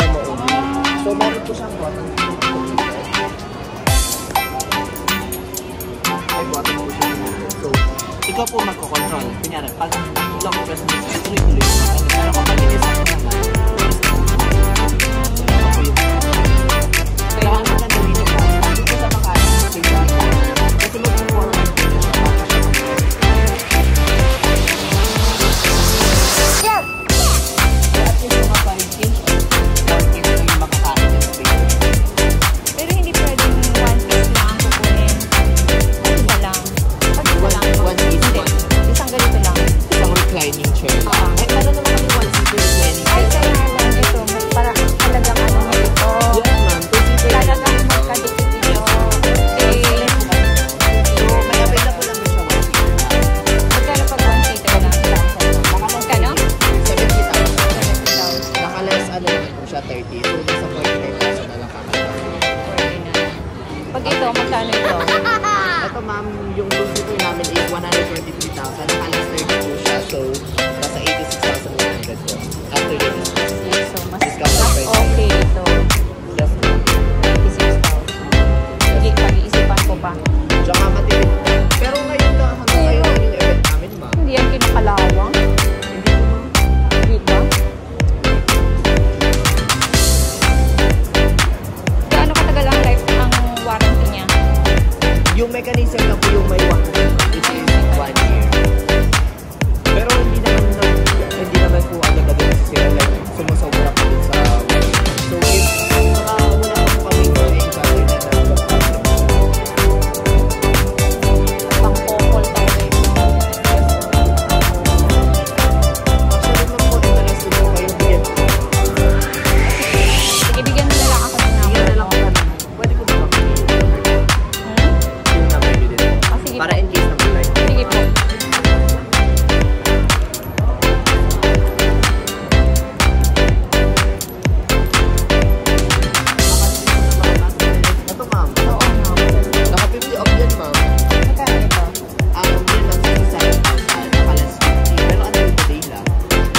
demo only. So, meron po siyang button. May button po siya. So, ikaw po magkocontrol. Kunyari, pag long press mo, tuloy-tuloy mo. Pero kapag inisak mo naman, kailangan mo lang gawin ito. Dito sa makain, kasi mag-forward po na siya. At yung mga 5 inch, 4 inch yung makakain ng space. Pero hindi pwedeng 1 piece lang ang kukunin. Ano ba lang? Pag lang. 1 piece. Isang ganito lang. Isang reclining chair lang. Eh, meron naman kami 1-seater reclining Ay, chair. kaya lang ito. Para talagang ano mo ito. Yes, ma'am. 2-seater. Talagang magkadikit ito. So, may available naman siya 1-seater. Magkano pag 1-seater lang? Magkano? 70,000. Nakalas, ano naman po siya, 30. So, nasa 49,000 na lang kakalaw. 49. Pag ito, magkano ito? Ito, ma'am, yung 2-seater namin is 123,000. Nakalas 30 po siya. So, nasa 86,100 po. After the discount. So, mas Discount price. okay ito. Yes, ma'am. 86,000. Sige, pag-iisipan ko pa. Tsaka matipid. Pero ngayon na, hanggang ngayon lang yung event namin, ma'am. Hindi yan kinakalawang. Hindi po, ma'am. Dito. Gaano katagal ang life ang warranty niya? Yung mechanism na po yung may warranty, which is 1 year. Pero hindi naman po agad-agad kasi sila like sumusobra po dun sa 1 year. So if wala pa po kami na-encounter na nag-problem. Pang-pokol talaga ito. Actually naman po, interested po kayong bigyan. Sige, bigyan mo na lang ako ng number. Bigyan na lang po kami. Pwede ko ba makikita yung number ko? Yung number nyo din. Ah, sige Para po. in case na po like. Sige po. Ito, ma'am. Oo, ma'am. Naka-50 off yan, ma'am. Magkano ito? Yun lang sa 7,000. Nakalas 50. Pero until today lang.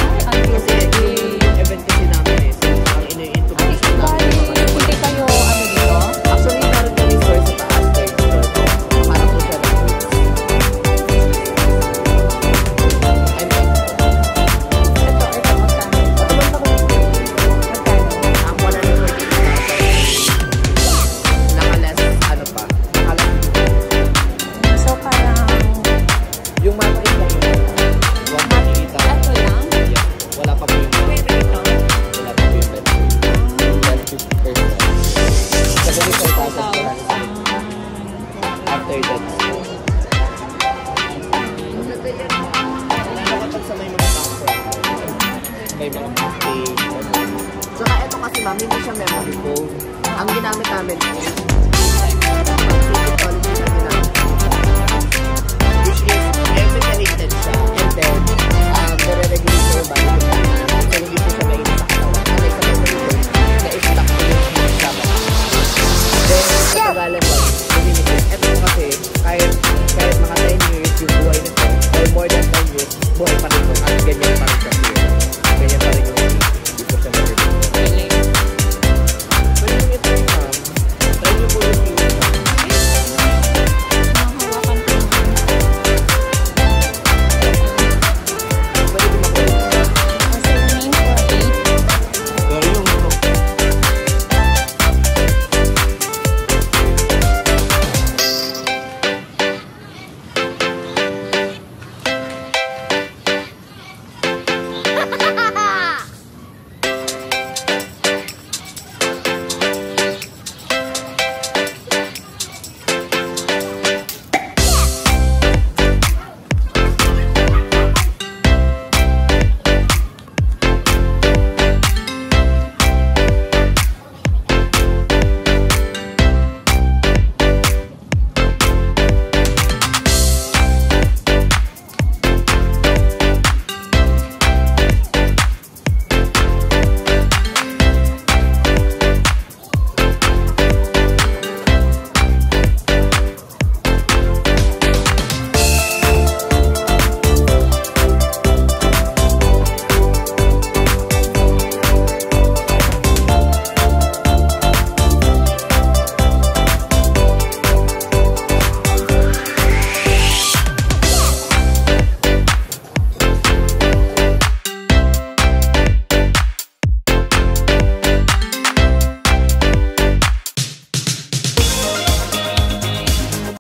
Ay, until Kasi today. yung event kasi namin eh. So, ang ino-intuition namin. Hindi kayo ano dito? Actually, meron kami store sa taas. Third floor po. Para po siya ng goods. I'm like, Ito, magkano? ito man ako. Magkano? Ang 140,000. Nakalas, ano pa? Nakalas. So, parang Yung mattress lang yun. 180,000. ito lang? Yeah. Wala pa po yung Pwede ito? wala pa po yung bed. That's 50%. 75,000 after that. Lalo kapag sa may mga bangko. May mga stage. Saka ito kasi ma'am, hindi siya memory foam. Ang ginamit namin is mag-safety quality na ginamit. Which is, every connected siya. And then, nare-regulate siya yung body. So, hindi po siya mainit